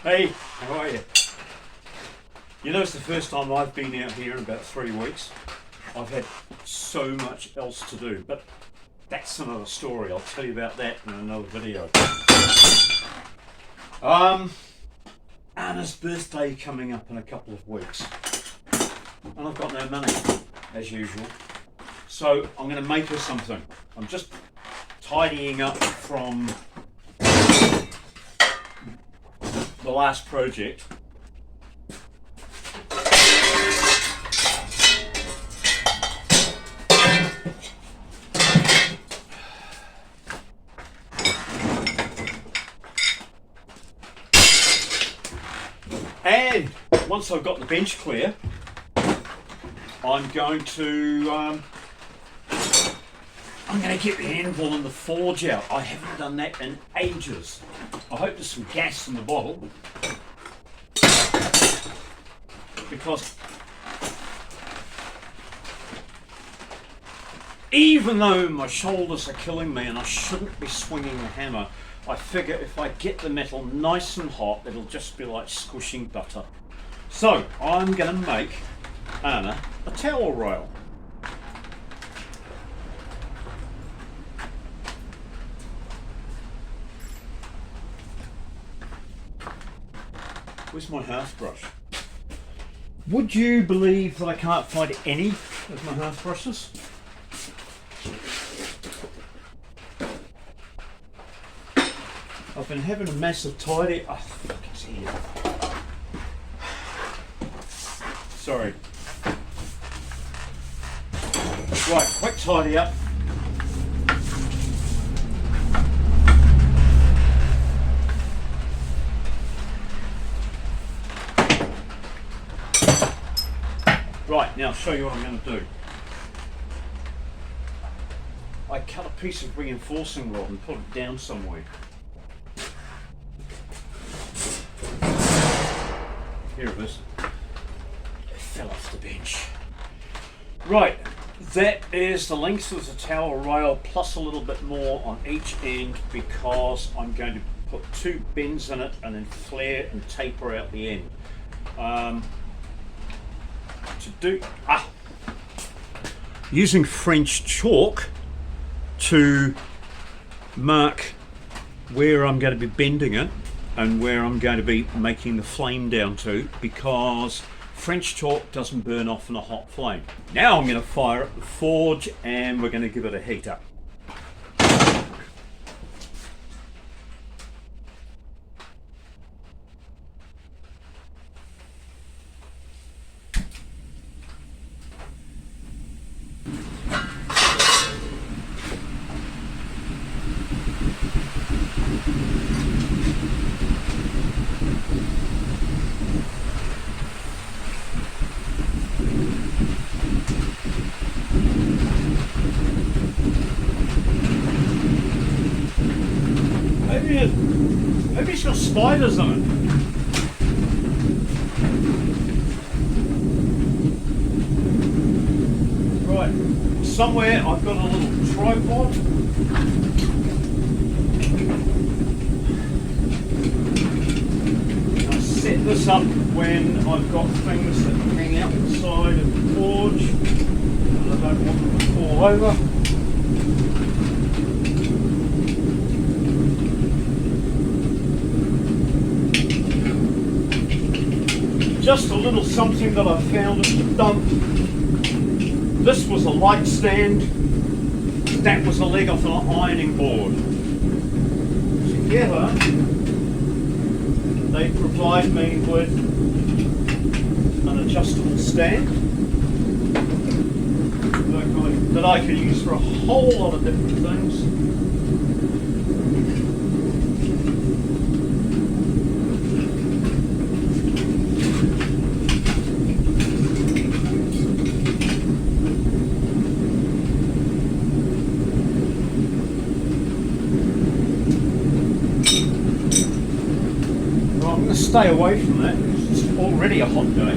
Hey, how are you? You know, it's the first time I've been out here in about 3 weeks. I've had so much else to do, but that's another story. I'll tell you about that in another video. Anna's birthday coming up in a couple of weeks, and I've got no money, as usual. So I'm going to make her something. I'm just tidying up from the last project. And once I've got the bench clear, I'm going to get the anvil and the forge out. I haven't done that in ages. I hope there's some gas in the bottle, because even though my shoulders are killing me and I shouldn't be swinging the hammer, I figure if I get the metal nice and hot, it'll just be like squishing butter. So I'm going to make Anna a towel rail. Where's my house brush? Would you believe that I can't find any of my house brushes? I've been having a massive tidy. Oh, fuck, it's here. Sorry. Right, quick tidy up. Right, now I'll show you what I'm going to do. I cut a piece of reinforcing rod and put it down somewhere. Here it is. It fell off the bench. Right, that is the length of the towel rail plus a little bit more on each end, because I'm going to put 2 bends in it and then flare and taper out the end. Using French chalk to mark where I'm going to be bending it and where I'm going to be making the flame down to, because French chalk doesn't burn off in a hot flame. Now I'm going to fire up the forge and we're going to give it a heat up. Maybe it's got spiders on it. Right, somewhere I've got a little tripod. I set this up when I've got things that hang out the side of the forge and I don't want them to fall over. Just a little something that I found at the dump. This was a light stand. That was a leg off an ironing board. Together, they provide me with an adjustable stand that I can use for a whole lot of different things. Stay away from that, it's already a hot day.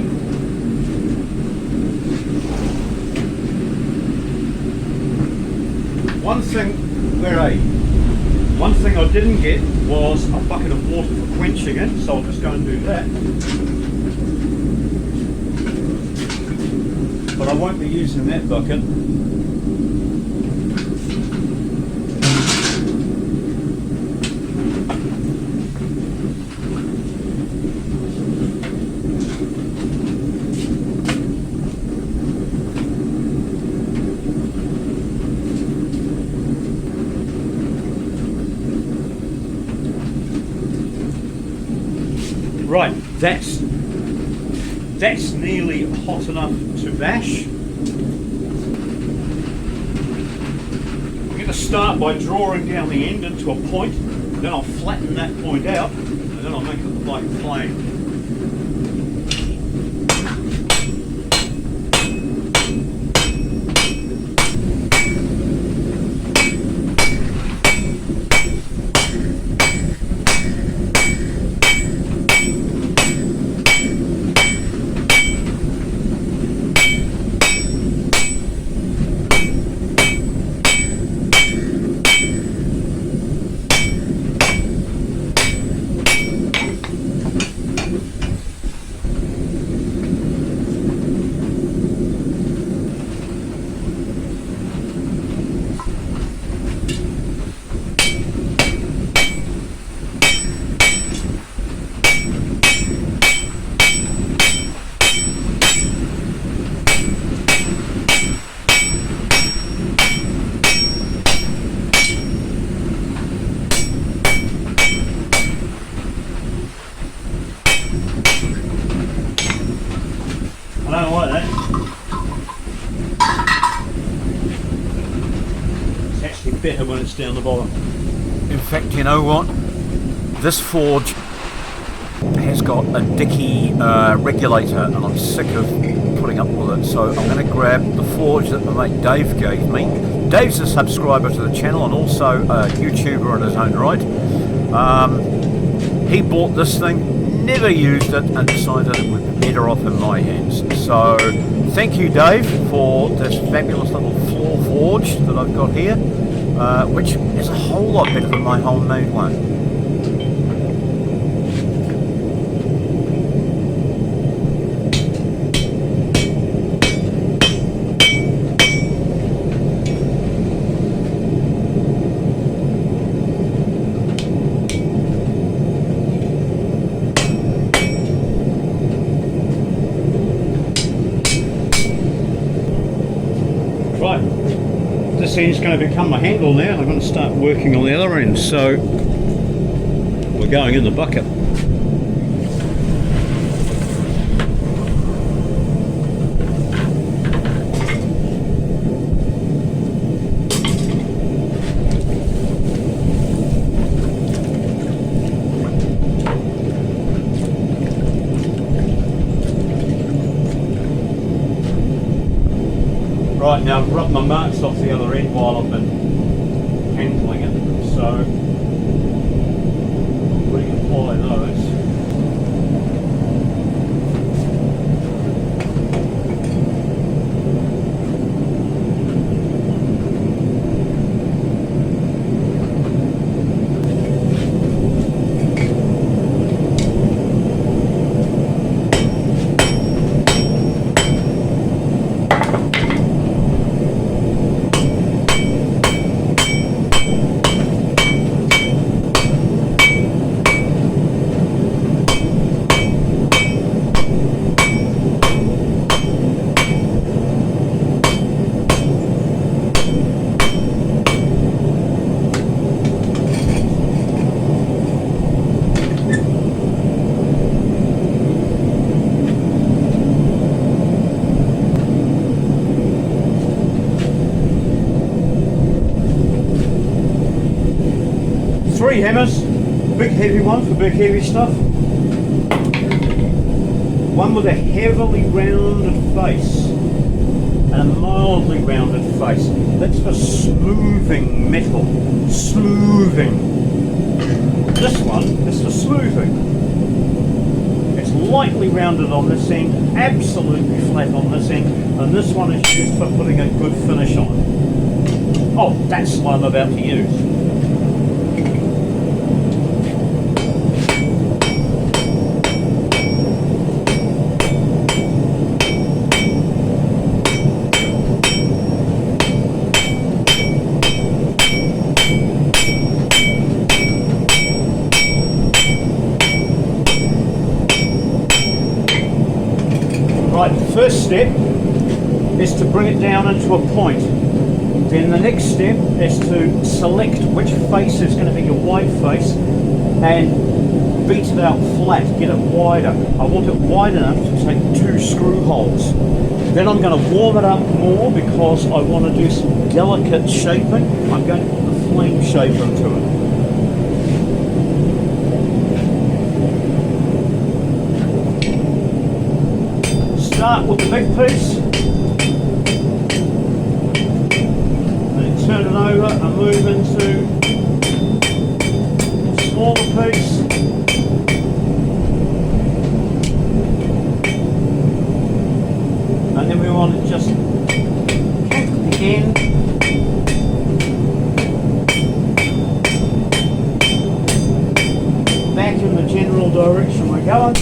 One thing, where are you? One thing I didn't get was a bucket of water for quenching it, so I'll just go and do that. But I won't be using that bucket. Right, that's nearly hot enough to bash. I'm going to start by drawing down the end into a point, then I'll flatten that point out, and then I'll make it look like flame. I don't like that. It's actually better when it's down the bottom. In fact, you know what? This forge has got a dicky regulator and I'm sick of putting up with it, so I'm going to grab the forge that my mate Dave gave me. Dave's a subscriber to the channel and also a YouTuber in his own right. He bought this thing, never used it, and decided it would be better off in my hands. So thank you, Dave, for this fabulous little floor forge that I've got here, which is a whole lot better than my homemade one. Right, this end's going to become my handle now, and I'm going to start working on the other end. So we're going in the bucket. Right, now I've rubbed my marks off the other end while I've been handling it, so we can apply those. Three hammers, big heavy one for big heavy stuff. One with a heavily rounded face and a mildly rounded face. That's for smoothing metal, smoothing. This one is for smoothing. It's lightly rounded on this end, absolutely flat on this end, and this one is used for putting a good finish on. Oh, that's what I'm about to use. first step is to bring it down into a point. Then the next step is to select which face is going to be your wide face and beat it out flat, get it wider. I want it wide enough to take 2 screw holes. Then I'm going to warm it up more because I want to do some delicate shaping. I'm going to put the flame shaper into it. Start with the big piece, then turn it over and move into a smaller piece. And then we want to just kick the end back in the general direction we're going.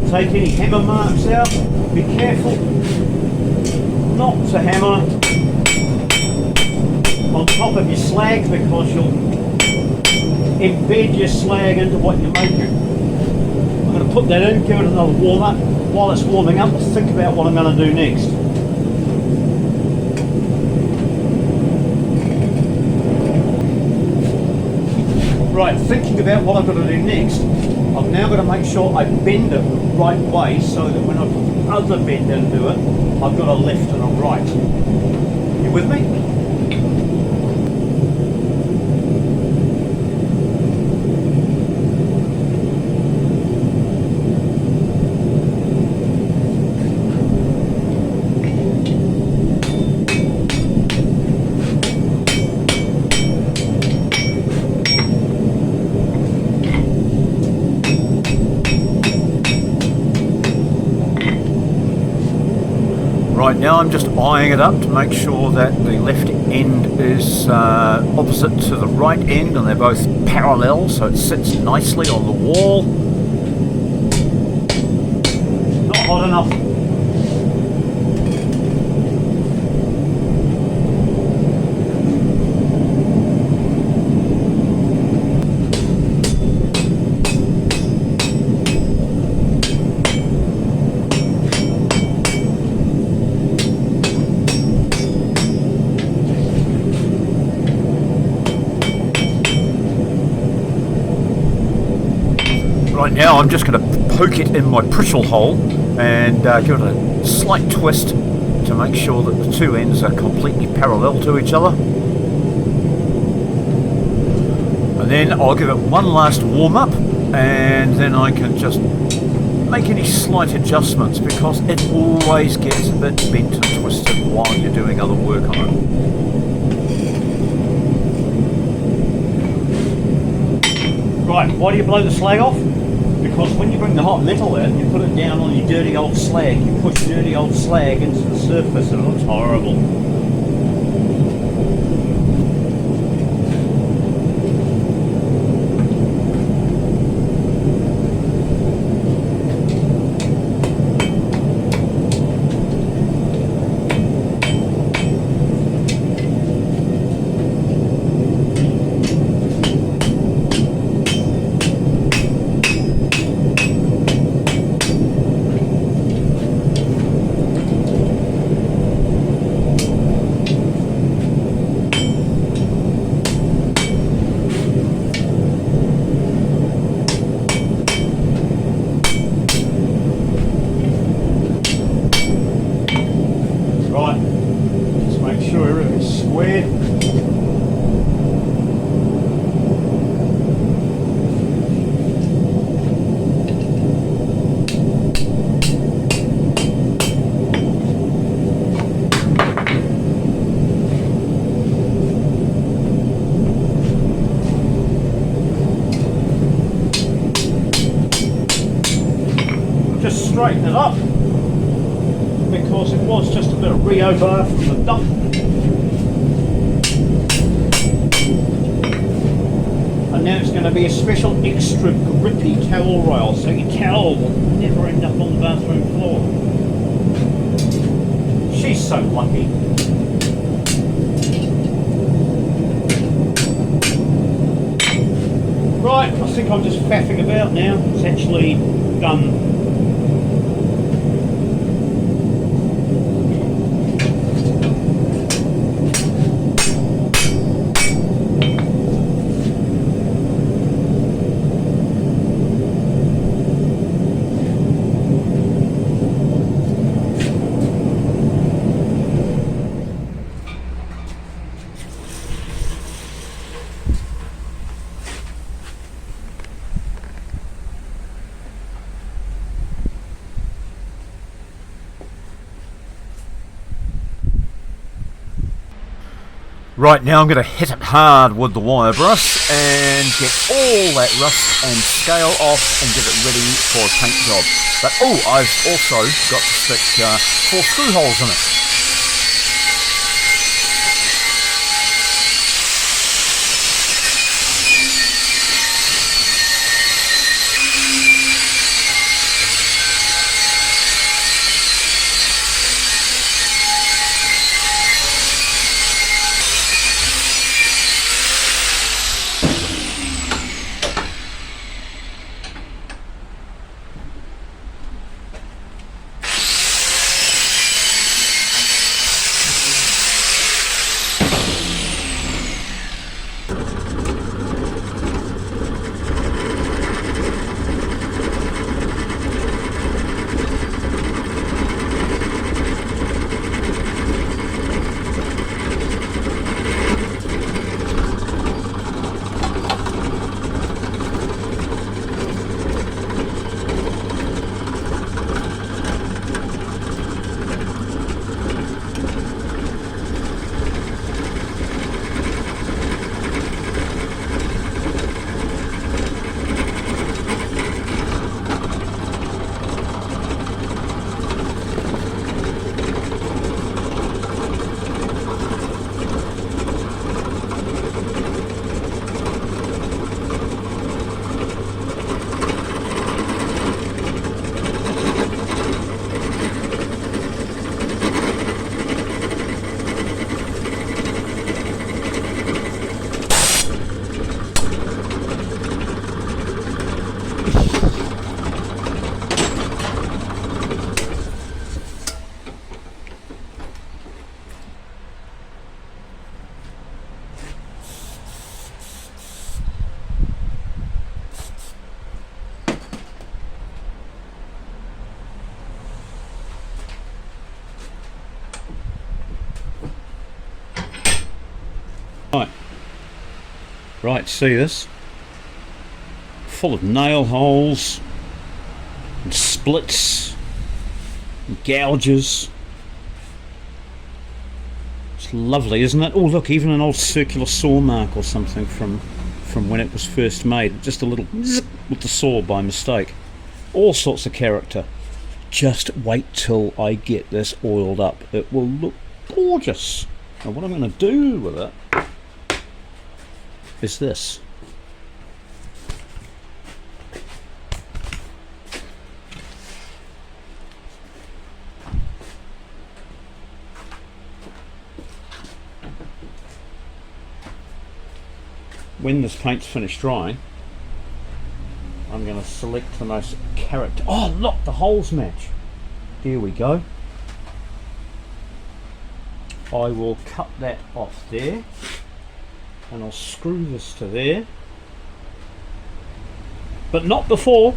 Take any hammer marks out, be careful not to hammer on top of your slag because you'll embed your slag into what you're making. I'm going to put that in, give it another warm up. While it's warming up, I'll think about what I'm going to do next. Right, thinking about what I'm going to do next, I'm now going to make sure I bend it the right way so that when I put the other bend into it, I've got a left and a right. You with me? Right, now I'm just eyeing it up to make sure that the left end is opposite to the right end and they're both parallel so it sits nicely on the wall. Not hot enough. Right now I'm just going to poke it in my Prischl hole and give it a slight twist to make sure that the 2 ends are completely parallel to each other. And then I'll give it one last warm up and then I can just make any slight adjustments because it always gets a bit bent and twisted while you're doing other work on it. Right, why do you blow the slag off? Because when you bring the hot metal in, you put it down on your dirty old slag, you push dirty old slag into the surface and it looks horrible. Straighten it up because it was just a bit of Rio bar from the dump. And now it's going to be a special extra grippy towel roll so your towel will never end up on the bathroom floor. She's so lucky. Right, I think I'm just faffing about now. It's actually done. Right, now I'm going to hit it hard with the wire brush and get all that rust and scale off and get it ready for a paint job. But oh, I've also got to stick 4 screw holes in it. Right, see this? Full of nail holes and splits and gouges. It's lovely, isn't it? Oh look, even an old circular saw mark or something from when it was first made. Just a little zip with the saw by mistake. All sorts of character. Just wait till I get this oiled up. It will look gorgeous. Now what I'm going to do with it is this. When this paint's finished drying, I'm going to select the most character. Oh look, the holes match. There we go. I will cut that off there and I'll screw this to there, but not before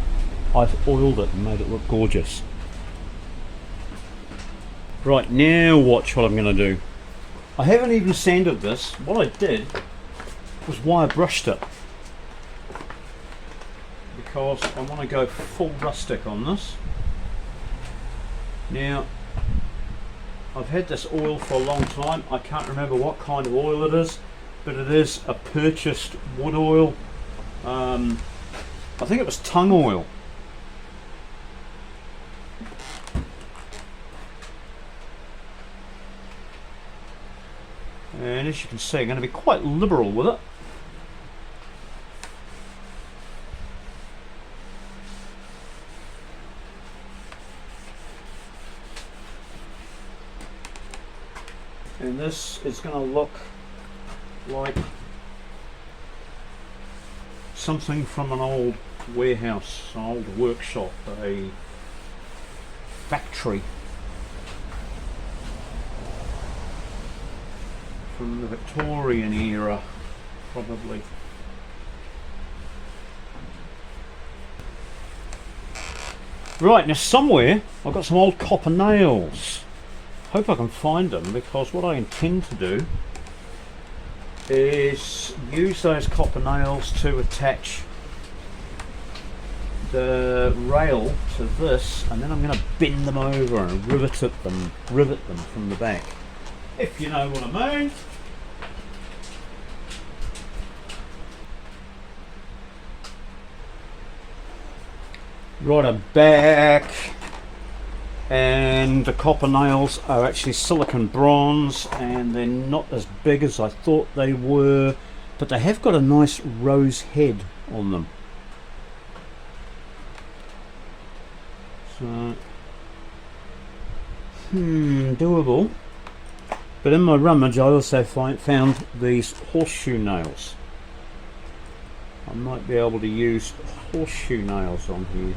I've oiled it and made it look gorgeous. Right, now watch what I'm going to do. I haven't even sanded this. What I did was wire brushed it because I want to go full rustic on this. Now I've had this oil for a long time. I can't remember what kind of oil it is, but it is a purchased wood oil. I think it was tung oil. And as you can see, I'm going to be quite liberal with it. And this is going to look like something from an old warehouse, an old workshop, a factory from the Victorian era, probably. Right, now somewhere I've got some old copper nails. Hope I can find them, because what I intend to do is use those copper nails to attach the rail to this, and then I'm going to bend them over and rivet them from the back, if you know what I mean. Right, I'm back, and the copper nails are actually silicon bronze, and they're not as big as I thought they were, but they have got a nice rose head on them. So, doable. But in my rummage I also found these horseshoe nails. I might be able to use horseshoe nails on here.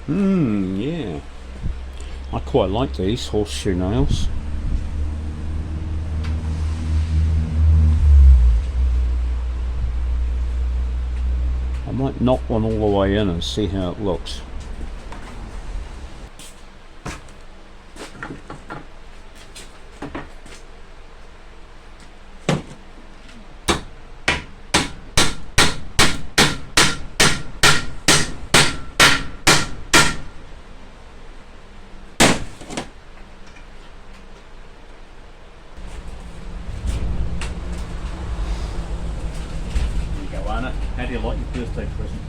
Yeah. I quite like these horseshoe nails. I might knock one all the way in and see how it looks. How do you like your birthday present?